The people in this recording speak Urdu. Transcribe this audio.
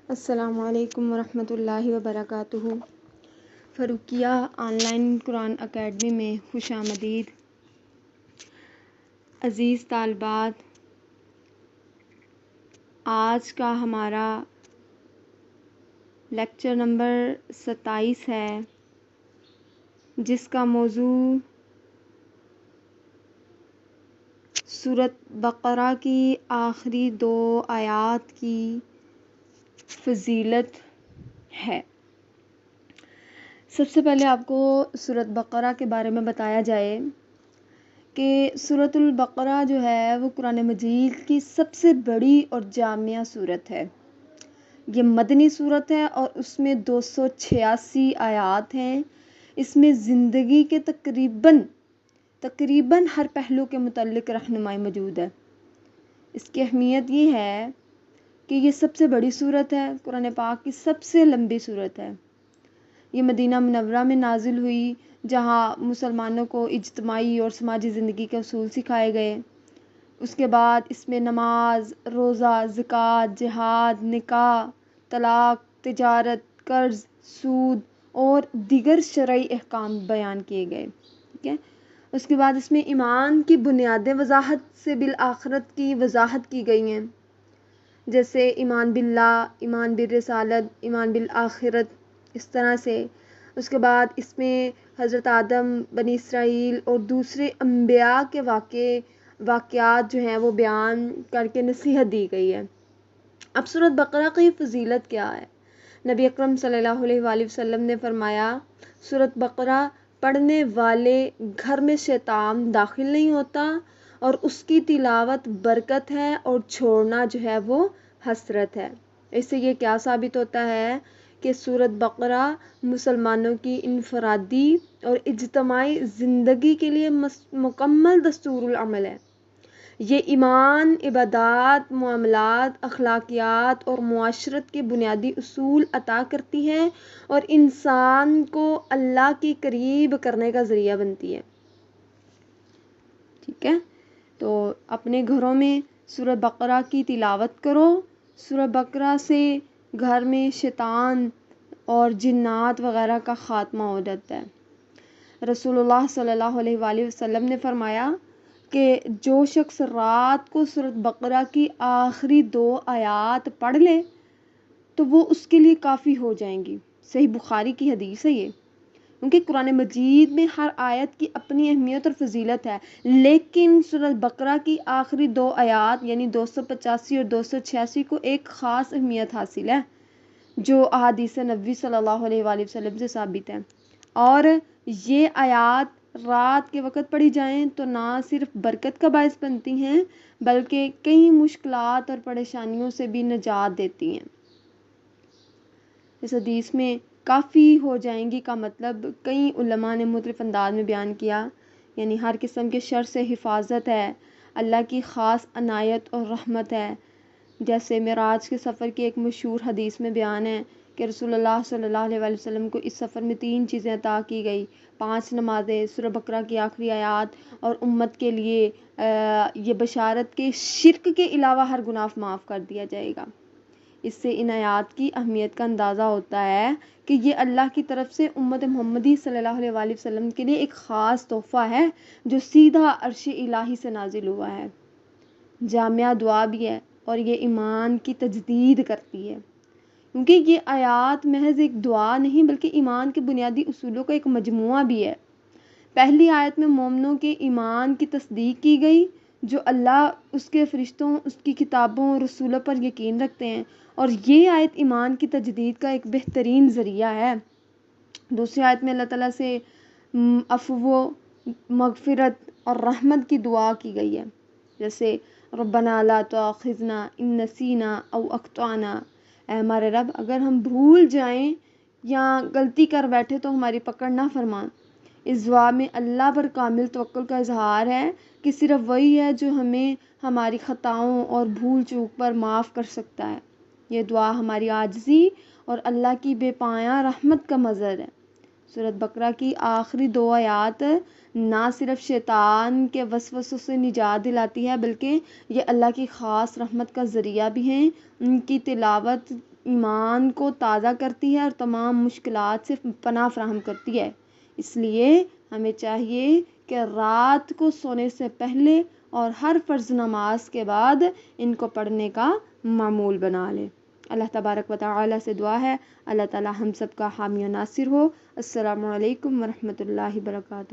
السلام علیکم ورحمۃ اللہ وبرکاتہ۔ فروقیہ آن لائن قرآن اکیڈمی میں خوش آمدید۔ عزیز طالبات، آج کا ہمارا لیکچر نمبر 27 ہے، جس کا موضوع سورۃ بقرہ کی آخری 2 آیات کی فضیلت ہے۔ سب سے پہلے آپ کو سورۃ بقرہ کے بارے میں بتایا جائے کہ سورۃ البقرہ جو ہے وہ قرآن مجید کی سب سے بڑی اور جامع سورت ہے۔ یہ مدنی سورت ہے اور اس میں 286 آیات ہیں۔ اس میں زندگی کے تقریباً ہر پہلو کے متعلق رہنمائی موجود ہے۔ اس کی اہمیت یہ ہے کہ یہ سب سے بڑی سورت ہے، قرآن پاک کی سب سے لمبی سورت ہے۔ یہ مدینہ منورہ میں نازل ہوئی، جہاں مسلمانوں کو اجتماعی اور سماجی زندگی کے اصول سکھائے گئے۔ اس کے بعد اس میں نماز، روزہ، زکوٰۃ، جہاد، نکاح، طلاق، تجارت، قرض، سود اور دیگر شرعی احکام بیان کیے گئے۔ ٹھیک ہے، اس کے بعد اس میں ایمان کی بنیادیں وضاحت سے بالآخرت کی وضاحت کی گئی ہیں، جیسے ایمان باللہ، ایمان بالرسالت، ایمان بالآخرت، اس طرح سے۔ اس کے بعد اس میں حضرت آدم، بنی اسرائیل اور دوسرے انبیاء کے واقعات جو ہیں وہ بیان کر کے نصیحت دی گئی ہے۔ اب سورۃ بقرہ کی فضیلت کیا ہے؟ نبی اکرم صلی اللہ علیہ وآلہ وسلم نے فرمایا، سورۃ بقرہ پڑھنے والے گھر میں شیطان داخل نہیں ہوتا اور اس کی تلاوت برکت ہے اور چھوڑنا جو ہے وہ حسرت ہے۔ اس سے یہ کیا ثابت ہوتا ہے کہ سورۃ بقرہ مسلمانوں کی انفرادی اور اجتماعی زندگی کے لیے مکمل دستور العمل ہے۔ یہ ایمان، عبادات، معاملات، اخلاقیات اور معاشرت کے بنیادی اصول عطا کرتی ہے اور انسان کو اللہ کے قریب کرنے کا ذریعہ بنتی ہے۔ ٹھیک ہے، تو اپنے گھروں میں سورۃ بقرہ کی تلاوت کرو۔ سورۃ بقرہ سے گھر میں شیطان اور جنات وغیرہ کا خاتمہ ہو جاتا ہے۔ رسول اللہ صلی اللہ علیہ وآلہ وسلم نے فرمایا کہ جو شخص رات کو سورۃ بقرہ کی آخری 2 آیات پڑھ لے تو وہ اس کے لیے کافی ہو جائیں گی۔ صحیح بخاری کی حدیث ہے یہ، کیونکہ قرآن مجید میں ہر آیت کی اپنی اہمیت اور فضیلت ہے، لیکن سورۃ بقرہ کی آخری 2 آیات یعنی 285 اور 286 کو ایک خاص اہمیت حاصل ہے، جو احادیث نبوی صلی اللہ علیہ وآلہ وسلم سے ثابت ہے۔ اور یہ آیات رات کے وقت پڑھی جائیں تو نہ صرف برکت کا باعث بنتی ہیں بلکہ کئی مشکلات اور پریشانیوں سے بھی نجات دیتی ہیں۔ اس حدیث میں کافی ہو جائیں گی کا مطلب کئی علماء نے مختلف انداز میں بیان کیا، یعنی ہر قسم کے شر سے حفاظت ہے، اللہ کی خاص عنایت اور رحمت ہے۔ جیسے معراج کے سفر کی ایک مشہور حدیث میں بیان ہے کہ رسول اللہ صلی اللہ علیہ وآلہ وسلم کو اس سفر میں 3 چیزیں عطا کی گئی: 5 نمازیں، سورۃ بقرہ کی آخری آیات اور امت کے لیے یہ بشارت کہ شرک کے علاوہ ہر گناہ معاف کر دیا جائے گا۔ اس سے ان آیات کی اہمیت کا اندازہ ہوتا ہے کہ یہ اللہ کی طرف سے امت محمدی صلی اللہ علیہ وآلہ وسلم کے لیے ایک خاص تحفہ ہے جو سیدھا عرش الہی سے نازل ہوا ہے۔ جامعہ دعا بھی ہے اور یہ ایمان کی تجدید کرتی ہے، کیونکہ یہ آیات محض ایک دعا نہیں بلکہ ایمان کے بنیادی اصولوں کا ایک مجموعہ بھی ہے۔ پہلی آیت میں مومنوں کے ایمان کی تصدیق کی گئی، جو اللہ، اس کے فرشتوں، اس کی کتابوں اور رسولوں پر یقین رکھتے ہیں، اور یہ آیت ایمان کی تجدید کا ایک بہترین ذریعہ ہے۔ دوسری آیت میں اللہ تعالیٰ سے عفو، مغفرت اور رحمت کی دعا کی گئی ہے، جیسے ربنا لا تؤاخذنا ان نسینا او اخطأنا، اے ہمارے رب اگر ہم بھول جائیں یا غلطی کر بیٹھے تو ہماری پکڑ نہ فرما۔ اس دعا میں اللہ پر کامل توکل کا اظہار ہے کہ صرف وہی ہے جو ہمیں ہماری خطاؤں اور بھول چوک پر معاف کر سکتا ہے۔ یہ دعا ہماری عاجزی اور اللہ کی بے پایاں رحمت کا مظہر ہے۔ سورۃ بقرہ کی آخری 2 آیات نہ صرف شیطان کے وسوسوں سے نجات دلاتی ہے بلکہ یہ اللہ کی خاص رحمت کا ذریعہ بھی ہیں۔ ان کی تلاوت ایمان کو تازہ کرتی ہے اور تمام مشکلات سے پناہ فراہم کرتی ہے۔ اس لیے ہمیں چاہیے کہ رات کو سونے سے پہلے اور ہر فرض نماز کے بعد ان کو پڑھنے کا معمول بنا لیں۔ اللہ تبارک و تعالی سے دعا ہے اللہ تعالی ہم سب کا حامی و ناصر ہو۔ السلام علیکم ورحمۃ اللہ وبرکاتہ۔